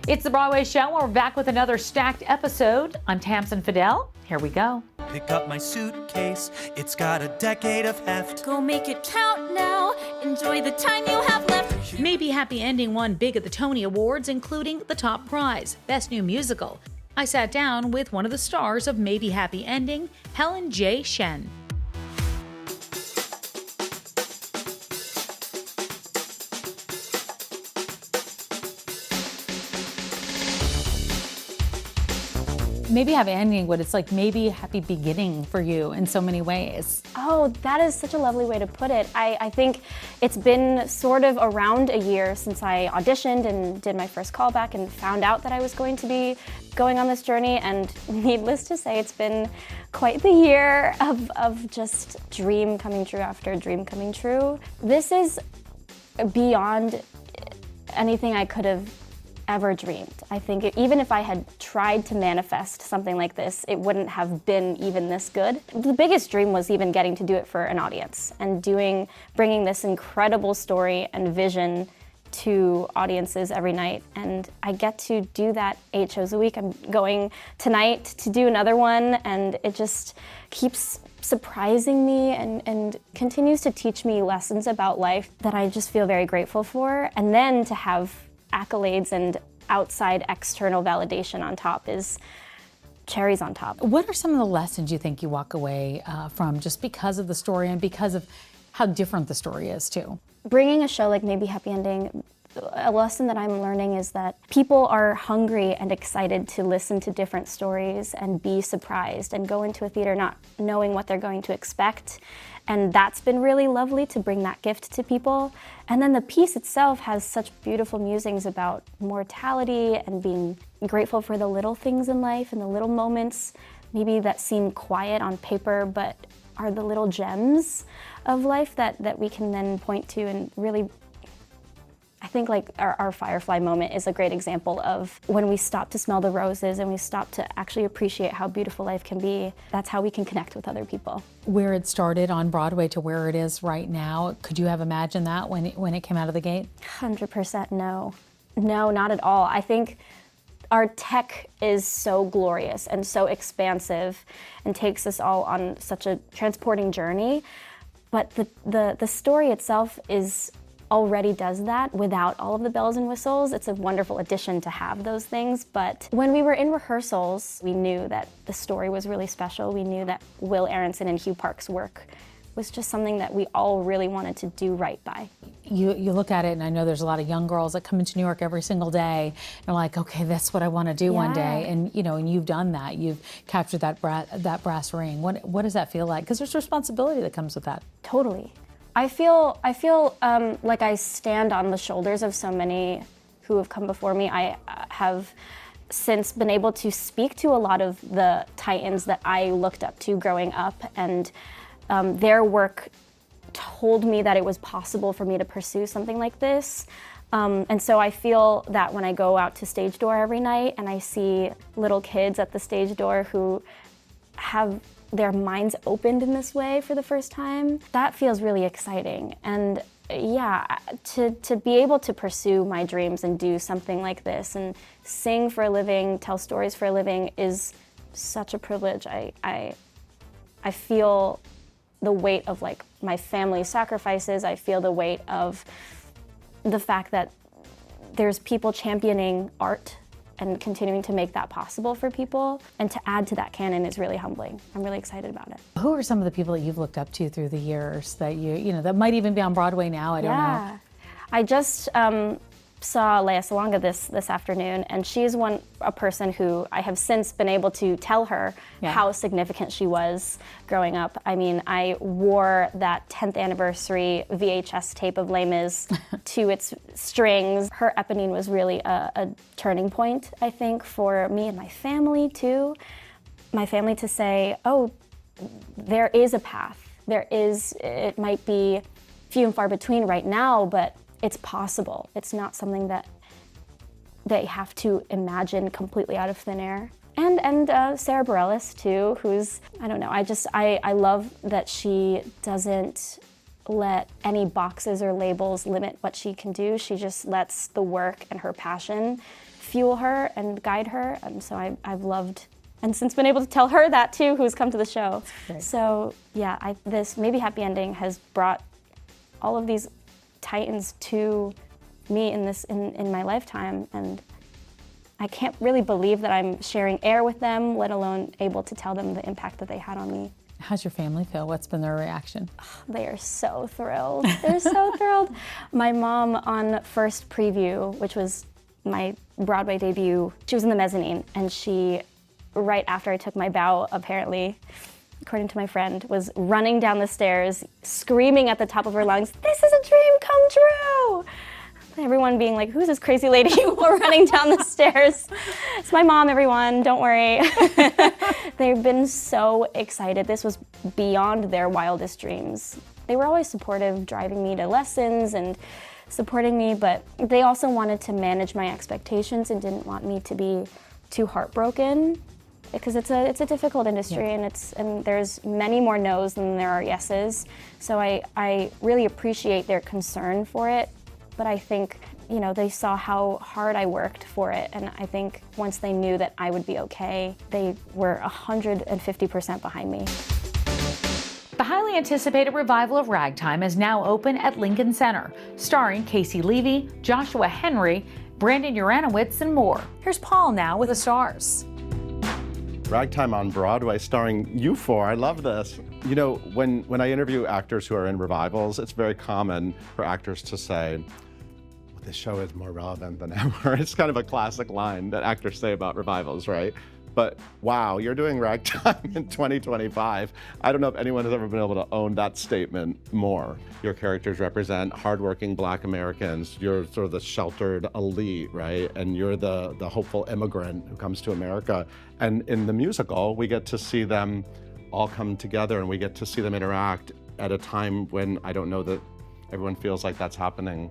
It's the Broadway Show. We're back with another stacked episode. I'm Tamsen Fidel. Here we go. Pick up my suitcase, it's got a decade of heft. Go make it count now, enjoy the time you have left. Maybe Happy Ending won big at the Tony Awards, including the top prize, Best New Musical. I sat down with one of the stars of Maybe Happy Ending, Helen J. Shen. Maybe Happy Ending, but it's like maybe happy beginning for you in so many ways. Oh, that is such a lovely way to put it. I think it's been sort of around a year since I auditioned and did my first callback and found out that I was going to be going on this journey, and needless to say, it's been quite the year of just dream coming true after dream coming true. This is beyond anything I could have ever dreamed. I think even if I had tried to manifest something like this, it wouldn't have been even this good. The biggest dream was even getting to do it for an audience and bringing this incredible story and vision to audiences every night. And I get to do that 8 shows a week. I'm going tonight to do another one, and it just keeps surprising me and continues to teach me lessons about life that I just feel very grateful for. And then to have accolades and outside external validation on top is cherries on top. What are some of the lessons you think you walk away from just because of the story and because of how different the story is too? Bringing a show like Maybe Happy Ending, a lesson that I'm learning is that people are hungry and excited to listen to different stories and be surprised and go into a theater not knowing what they're going to expect. And that's been really lovely to bring that gift to people. And then the piece itself has such beautiful musings about mortality and being grateful for the little things in life and the little moments, maybe that seem quiet on paper, but are the little gems of life that we can then point to and really, I think like our Firefly moment is a great example of when we stop to smell the roses and we stop to actually appreciate how beautiful life can be. That's how we can connect with other people. Where it started on Broadway to where it is right now, could you have imagined that when it came out of the gate? 100% no. No, not at all. I think our tech is so glorious and so expansive and takes us all on such a transporting journey. But the story itself already does that without all of the bells and whistles. It's a wonderful addition to have those things. But when we were in rehearsals, we knew that the story was really special. We knew that Will Aronson and Hugh Park's work was just something that we all really wanted to do right by. You look at it, and I know there's a lot of young girls that come into New York every single day and are like, okay, that's what I want to do one day. And and you've done that. You've captured that brass ring. What does that feel like? Because there's responsibility that comes with that. Totally. I feel like I stand on the shoulders of so many who have come before me. I have since been able to speak to a lot of the titans that I looked up to growing up, and their work told me that it was possible for me to pursue something like this. And so I feel that when I go out to Stage Door every night and I see little kids at the stage door who have their minds opened in this way for the first time, that feels really exciting. And yeah, to be able to pursue my dreams and do something like this and sing for a living, tell stories for a living is such a privilege. I feel the weight of like my family's sacrifices. I feel the weight of the fact that there's people championing art and continuing to make that possible for people. And to add to that canon is really humbling. I'm really excited about it. Who are some of the people that you've looked up to through the years that that might even be on Broadway now? I don't know. I just saw Lea Salonga this afternoon, and she's a person who I have since been able to tell her how significant she was growing up. I mean, I wore that 10th anniversary VHS tape of Les Mis to its strings. Her Eponine was really a turning point, I think, for me and my family too. My family to say, oh, there is a path. It might be few and far between right now, but it's possible. It's not something that they have to imagine completely out of thin air. And Sarah Bareilles too, who's, I don't know, I love that she doesn't let any boxes or labels limit what she can do. She just lets the work and her passion fuel her and guide her. And so I've loved and since been able to tell her that too, who's come to the show. So yeah, this Maybe Happy Ending has brought all of these titans to me in my lifetime, and I can't really believe that I'm sharing air with them, let alone able to tell them the impact that they had on me. How's your family feel? What's been their reaction? They are so thrilled. They're so thrilled. My mom on first preview, which was my Broadway debut, she was in the mezzanine, and she, right after I took my bow, apparently, according to my friend, was running down the stairs, screaming at the top of her lungs, "This is a dream come true!" Everyone being like, "Who's this crazy lady running down the stairs?" It's my mom, everyone, don't worry. They've been so excited. This was beyond their wildest dreams. They were always supportive, driving me to lessons and supporting me, but they also wanted to manage my expectations and didn't want me to be too heartbroken, because it's a difficult industry, and there's many more no's than there are yeses. So I really appreciate their concern for it, but I think, you know, they saw how hard I worked for it, and I think once they knew that I would be okay, they were 150% behind me. The highly anticipated revival of Ragtime is now open at Lincoln Center, starring Casey Levy, Joshua Henry, Brandon Uranowitz, and more. Here's Paul now with the stars. Ragtime on Broadway, starring you four. I love this. You know, when I interview actors who are in revivals, it's very common for actors to say, well, this show is more relevant than ever. It's kind of a classic line that actors say about revivals, right? But wow, you're doing Ragtime in 2025. I don't know if anyone has ever been able to own that statement more. Your characters represent hardworking Black Americans. You're sort of the sheltered elite, right? And you're the hopeful immigrant who comes to America. And in the musical, we get to see them all come together, and we get to see them interact at a time when I don't know that everyone feels like that's happening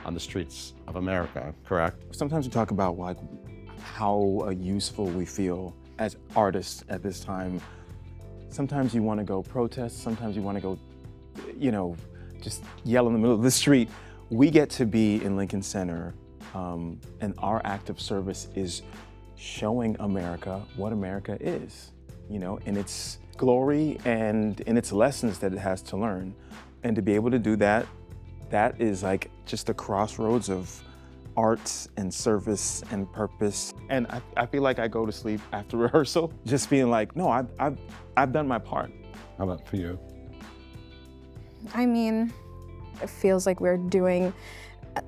on the streets of America, correct? Sometimes we talk about like how useful we feel as artists at this time. Sometimes you want to go protest, sometimes you want to go, you know, just yell in the middle of the street. We get to be in Lincoln Center, and our act of service is showing America what America is, you know, in its glory and in its lessons that it has to learn. And to be able to do that, that is like just the crossroads of arts and service and purpose. And I feel like I go to sleep after rehearsal, just being like, no, I've done my part. How about for you? I mean, it feels like we're doing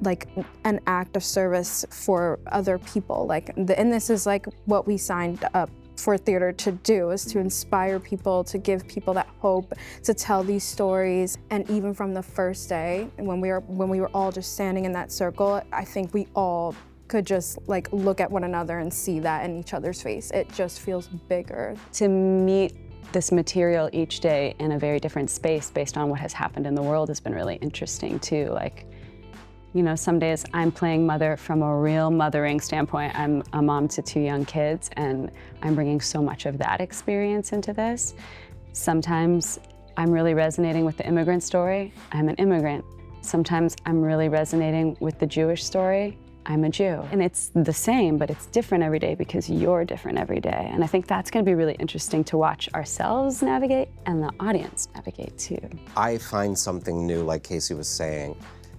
like an act of service for other people. And this is like what we signed up for theater to do, is to inspire people, to give people that hope, to tell these stories. And even from the first day, when we were all just standing in that circle, I think we all could just like look at one another and see that in each other's face. It just feels bigger. To meet this material each day in a very different space based on what has happened in the world has been really interesting too. Like, you know, some days I'm playing mother from a real mothering standpoint. I'm a mom to 2 young kids, and I'm bringing so much of that experience into this. Sometimes I'm really resonating with the immigrant story. I'm an immigrant. Sometimes I'm really resonating with the Jewish story. I'm a Jew. And it's the same, but it's different every day because you're different every day. And I think that's going to be really interesting to watch ourselves navigate and the audience navigate too. I find something new, like Casey was saying,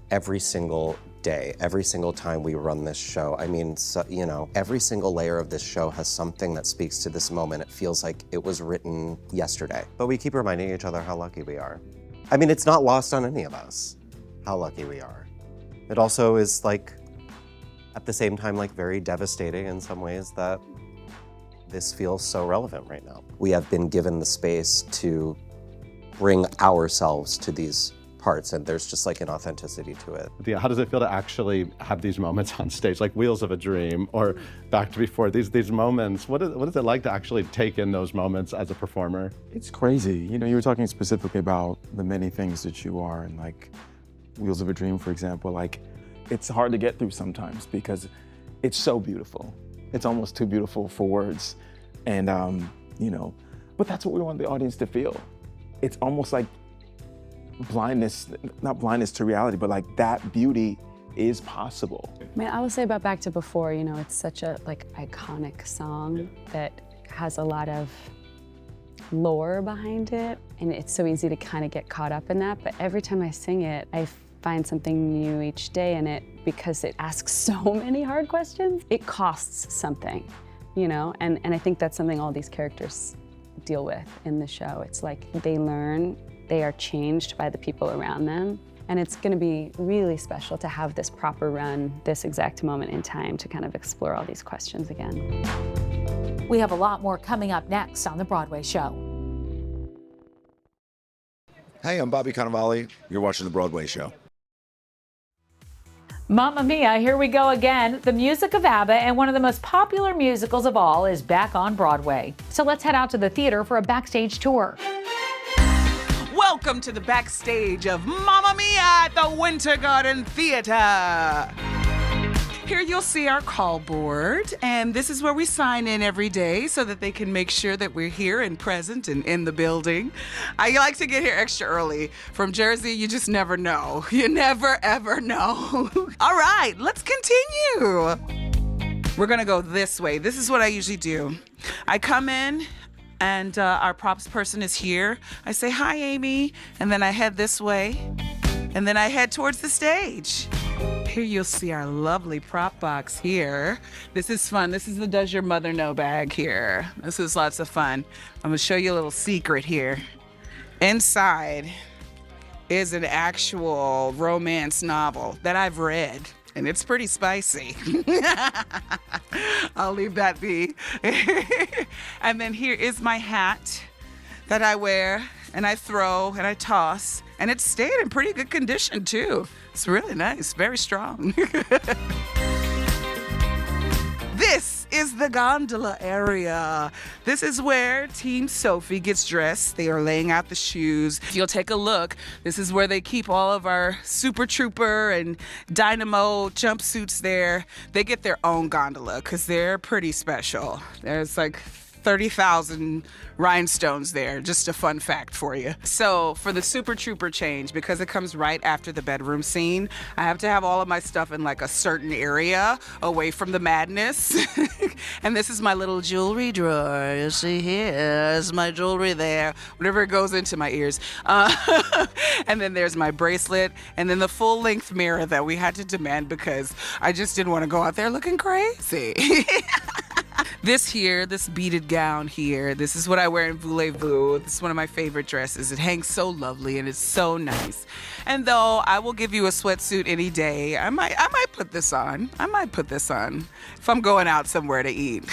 every single day, every single time we run this show. I mean, so, you know, every single layer of this show has something that speaks to this moment. It feels like it was written yesterday. But we keep reminding each other how lucky we are. I mean, it's not lost on any of us how lucky we are. It also is like, at the same time, like very devastating in some ways that this feels so relevant right now. We have been given the space to bring ourselves to these parts, and there's just like an authenticity to it. Yeah, how does it feel to actually have these moments on stage, like Wheels of a Dream or Back to Before, these moments? What is it like to actually take in those moments as a performer? It's crazy. You know, you were talking specifically about the many things that you are, and like Wheels of a Dream, for example, like it's hard to get through sometimes because it's so beautiful. It's almost too beautiful for words. And, you know, but that's what we want the audience to feel. It's almost like blindness, not blindness to reality, but like that beauty is possible. I mean, I will say about Back to Before, you know, it's such a iconic song that has a lot of lore behind it, and it's so easy to kind of get caught up in that. But every time I sing it, I find something new each day in it because it asks so many hard questions. It costs something, you know, and I think that's something all these characters deal with in the show. It's like they learn, they are changed by the people around them, and it's going to be really special to have this proper run, this exact moment in time to kind of explore all these questions again. We have a lot more coming up next on The Broadway Show. Hey, I'm Bobby Cannavale. You're watching The Broadway Show. Mamma Mia, here we go again. The music of ABBA and one of the most popular musicals of all is back on Broadway. So let's head out to the theater for a backstage tour. Welcome to the backstage of Mamma Mia at the Winter Garden Theater. Here you'll see our call board, and this is where we sign in every day so that they can make sure that we're here and present and in the building. I like to get here extra early. From Jersey, you just never know. You never, ever know. All right, let's continue. We're gonna go this way. This is what I usually do. I come in, and our props person is here. I say, hi, Amy, and then I head this way, and then I head towards the stage. Here you'll see our lovely prop box here. This is fun. This is the Does Your Mother Know bag here. This is lots of fun. I'm gonna show you a little secret here. Inside is an actual romance novel that I've read, and it's pretty spicy. I'll leave that be. And then here is my hat that I wear and I throw and I toss, and it's stayed in pretty good condition too. It's really nice, very strong. This is the gondola area. This is where Team Sophie gets dressed. They are laying out the shoes. If you'll take a look, this is where they keep all of our Super Trooper and Dynamo jumpsuits there. They get their own gondola because they're pretty special. There's like 30,000 rhinestones there. Just a fun fact for you. So for the Super Trooper change, because it comes right after the bedroom scene, I have to have all of my stuff in like a certain area away from the madness. And this is my little jewelry drawer. You see, here's my jewelry there. Whatever goes into my ears. And then there's my bracelet, and then the full length mirror that we had to demand because I just didn't want to go out there looking crazy. This here, this beaded gown here, this is what I wear in Voulez-Vous. This is one of my favorite dresses. It hangs so lovely and it's so nice. And though I will give you a sweatsuit any day, I might put this on. I might put this on if I'm going out somewhere to eat.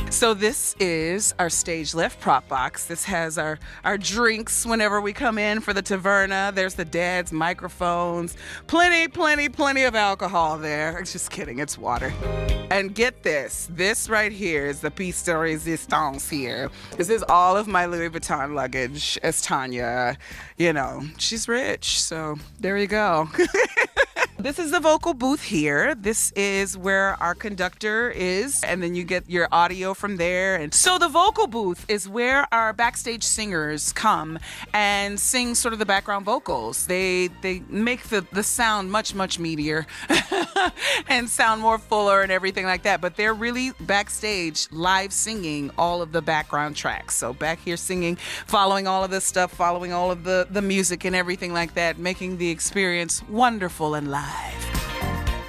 So this is our stage left prop box. This has our drinks whenever we come in for the taverna. There's the dad's microphones. Plenty of alcohol there. Just kidding, it's water. And get this right here is the piece de resistance here. This is all of my Louis Vuitton luggage as Tanya. You know, she's rich, so there you go. This is the vocal booth here. This is where our conductor is, and then you get your audio from there. And so the vocal booth is where our backstage singers come and sing sort of the background vocals. They make the sound much meatier and sound more fuller and everything like that, but they're really backstage live singing all of the background tracks. So back here singing, following all of this stuff, following all of the music and everything like that, making the experience wonderful and live.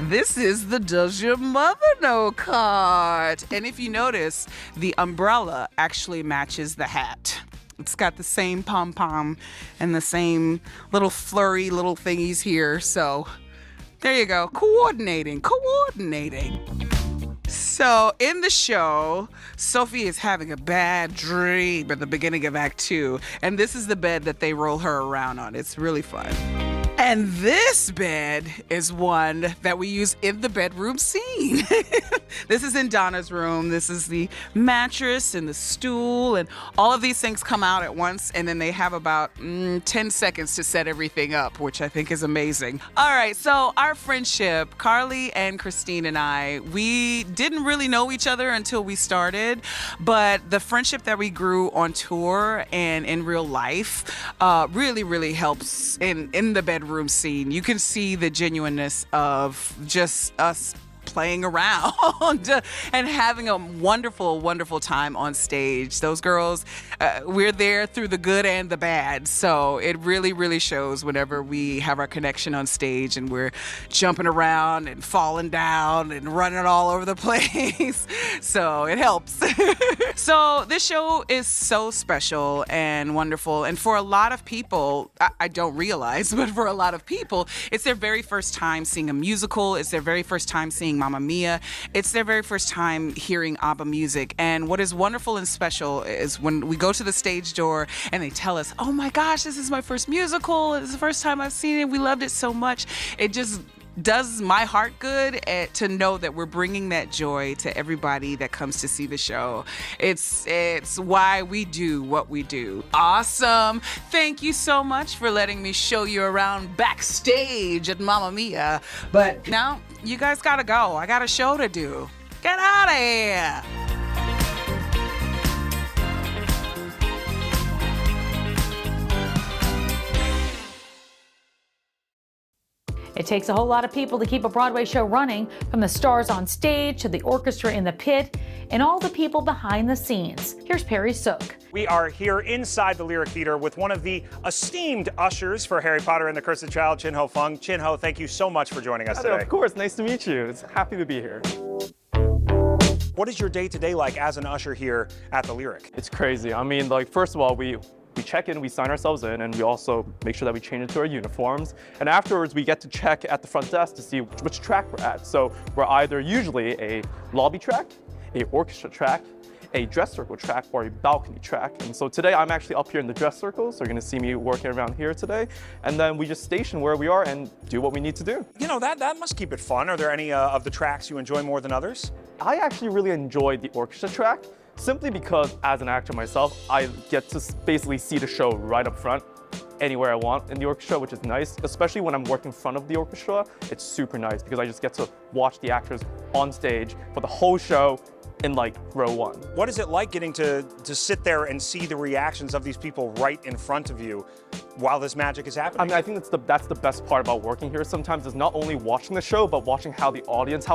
This is the Does Your Mother Know card. And if you notice, the umbrella actually matches the hat. It's got the same pom-pom and the same little flurry little thingies here. So there you go, coordinating. So in the show, Sophie is having a bad dream at the beginning of Act 2. And this is the bed that they roll her around on. It's really fun. And this bed is one that we use in the bedroom scene. This is in Donna's room. This is the mattress and the stool, and all of these things come out at once, and then they have about 10 seconds to set everything up, which I think is amazing. All right, so our friendship, Carly and Christine and I, we didn't really know each other until we started, but the friendship that we grew on tour and in real life really helps in the bedroom room scene. You can see the genuineness of just us playing around and having a wonderful, wonderful time on stage. Those girls, we're there through the good and the bad. So it really, really shows whenever we have our connection on stage and we're jumping around and falling down and running all over the place. So it helps. So this show is so special and wonderful. And for a lot of people, I don't realize, but for a lot of people, it's their very first time seeing a musical. It's their very first time seeing Mamma Mia. It's their very first time hearing ABBA music. And what is wonderful and special is when we go to the stage door and they tell us, oh my gosh, this is my first musical. It's the first time I've seen it. We loved it so much. It just does my heart good to know that we're bringing that joy to everybody that comes to see the show. It's why we do what we do. Awesome. Thank you so much for letting me show you around backstage at Mamma Mia. But now you guys gotta go. I got a show to do. Get out of here. It takes a whole lot of people to keep a Broadway show running, from the stars on stage to the orchestra in the pit and all the people behind the scenes. Here's Perry Sook. We are here inside the Lyric Theater with one of the esteemed ushers for Harry Potter and the Cursed Child, Chin Ho Fung. Chin Ho, thank you so much for joining us today. Of course, nice to meet you. It's happy to be here. What is your day-to-day like as an usher here at the Lyric? It's crazy. I mean, like, first of all, we check in, we sign ourselves in, and we also make sure that we change into our uniforms. And afterwards, we get to check at the front desk to see which track we're at. So we're either usually a lobby track, a orchestra track, a dress circle track, or a balcony track. And so today I'm actually up here in the dress circle, so you're gonna see me working around here today. And then we just station where we are and do what we need to do. You know, that must keep it fun. Are there any of the tracks you enjoy more than others? I actually really enjoyed the orchestra track, simply because as an actor myself, I get to basically see the show right up front, anywhere I want in the orchestra, which is nice. Especially when I'm working in front of the orchestra, it's super nice because I just get to watch the actors on stage for the whole show in like row one. What is it like getting to sit there and see the reactions of these people right in front of you while this magic is happening? I mean, I think that's the best part about working here sometimes, is not only watching the show, but watching how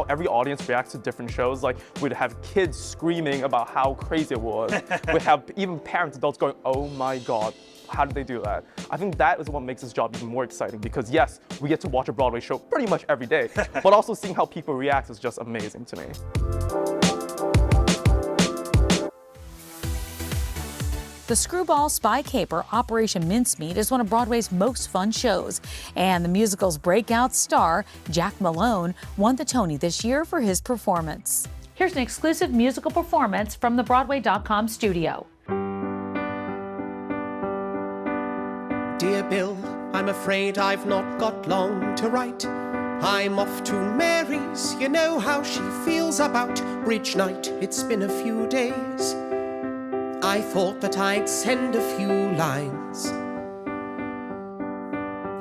every audience reacts to different shows. Like, we'd have kids screaming about how crazy it was. We'd have even parents, adults going, oh my God, how did they do that? I think that is what makes this job even more exciting, because yes, we get to watch a Broadway show pretty much every day, but also seeing how people react is just amazing to me. The screwball spy caper Operation Mincemeat is one of Broadway's most fun shows, and the musical's breakout star, Jack Malone, won the Tony this year for his performance. Here's an exclusive musical performance from the Broadway.com studio. Dear Bill, I'm afraid I've not got long to write. I'm off to Mary's, you know how she feels about bridge night. It's been a few days. I thought that I'd send a few lines.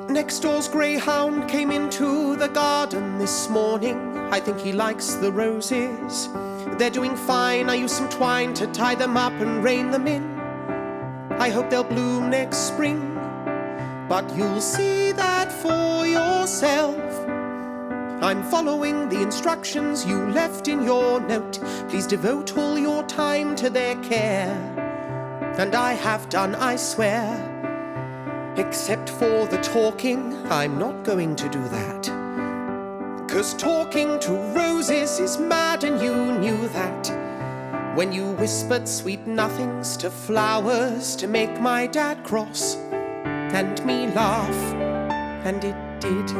Next door's greyhound came into the garden this morning. I think he likes the roses. They're doing fine. I used some twine to tie them up and rein them in. I hope they'll bloom next spring, but you'll see that for yourself. I'm following the instructions you left in your note. Please devote all your time to their care. And I have done, I swear. Except for the talking, I'm not going to do that. 'Cause talking to roses is mad, and you knew that. When you whispered sweet nothings to flowers to make my dad cross and me laugh, and it did.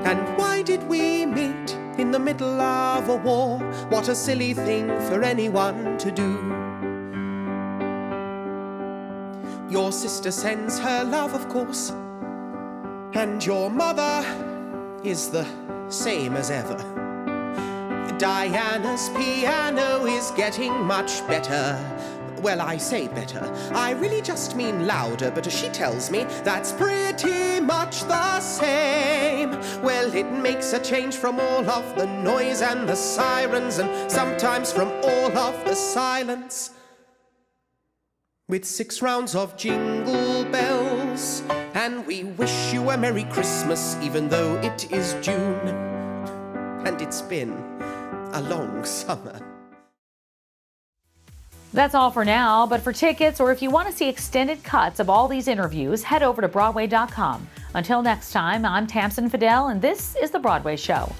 And why did we meet in the middle of a war? What a silly thing for anyone to do. Your sister sends her love, of course, and your mother is the same as ever. Diana's piano is getting much better. Well, I say better. I really just mean louder, but as she tells me, that's pretty much the same. Well, it makes a change from all of the noise and the sirens, and sometimes from all of the silence. with 6 rounds of jingle bells. And we wish you a Merry Christmas, even though it is June. And it's been a long summer. That's all for now, but for tickets or if you want to see extended cuts of all these interviews, head over to Broadway.com. Until next time, I'm Tamsin Fidel, and this is The Broadway Show.